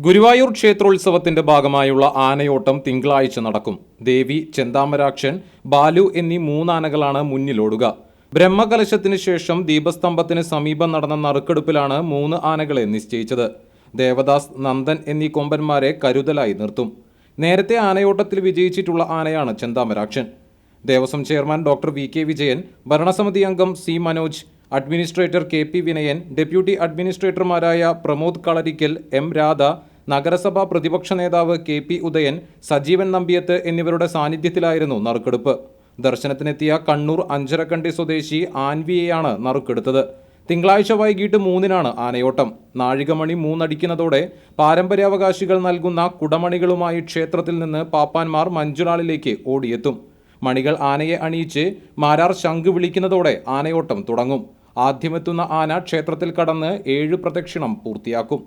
ഗുരുവായൂർ ക്ഷേത്രോത്സവത്തിന്റെ ഭാഗമായുള്ള ആനയോട്ടം തിങ്കളാഴ്ച നടക്കും. ദേവി, ചെന്താമരാക്ഷൻ, ബാലു എന്നീ 3 ആനകളാണ് മുന്നിലോടുക. ബ്രഹ്മകലശത്തിന് ശേഷം ദീപസ്തംഭത്തിന് സമീപം നടന്ന നറുക്കെടുപ്പിലാണ് 3 ആനകളെ നിശ്ചയിച്ചത്. ദേവദാസ്, നന്ദൻ എന്നീ കൊമ്പന്മാരെ കരുതലായി നിർത്തും. നേരത്തെ ആനയോട്ടത്തിൽ വിജയിച്ചിട്ടുള്ള ആനയാണ് Chenthamarakshan. Devaswom chairman doctor V K. Vijayan, ഭരണസമിതി അംഗം C. Manoj, administrator K P. Vinayan, deputy അഡ്മിനിസ്ട്രേറ്റർമാരായ പ്രമോദ് കളരിക്കൽ, എം. രാധ, നഗരസഭാ പ്രതിപക്ഷ നേതാവ് കെ.പി. ഉദയൻ, സജീവൻ നമ്പിയത്ത് എന്നിവരുടെ സാന്നിധ്യത്തിലായിരുന്നു നറുക്കെടുപ്പ്. ദർശനത്തിനെത്തിയ കണ്ണൂർ അഞ്ചരക്കണ്ടി സ്വദേശി ആൻവിയെയാണ് നറുക്കെടുത്തത്. തിങ്കളാഴ്ച വൈകിട്ട് 3-നാണ് ആനയോട്ടം. നാഴികമണി 3 അടിക്കുന്നതോടെ പാരമ്പര്യാവകാശികൾ നൽകുന്ന കുടമണികളുമായി ക്ഷേത്രത്തിൽ നിന്ന് പാപ്പാന്മാർ മഞ്ജുളാളിലേക്ക് ഓടിയെത്തും. മണികൾ ആനയെ അണിയിച്ച് മാരാർ ശംഖ് വിളിക്കുന്നതോടെ ആനയോട്ടം തുടങ്ങും. ആദ്യമെത്തുന്ന ആന ക്ഷേത്രത്തിൽ കടന്ന് 7 പ്രദക്ഷിണം പൂർത്തിയാക്കും.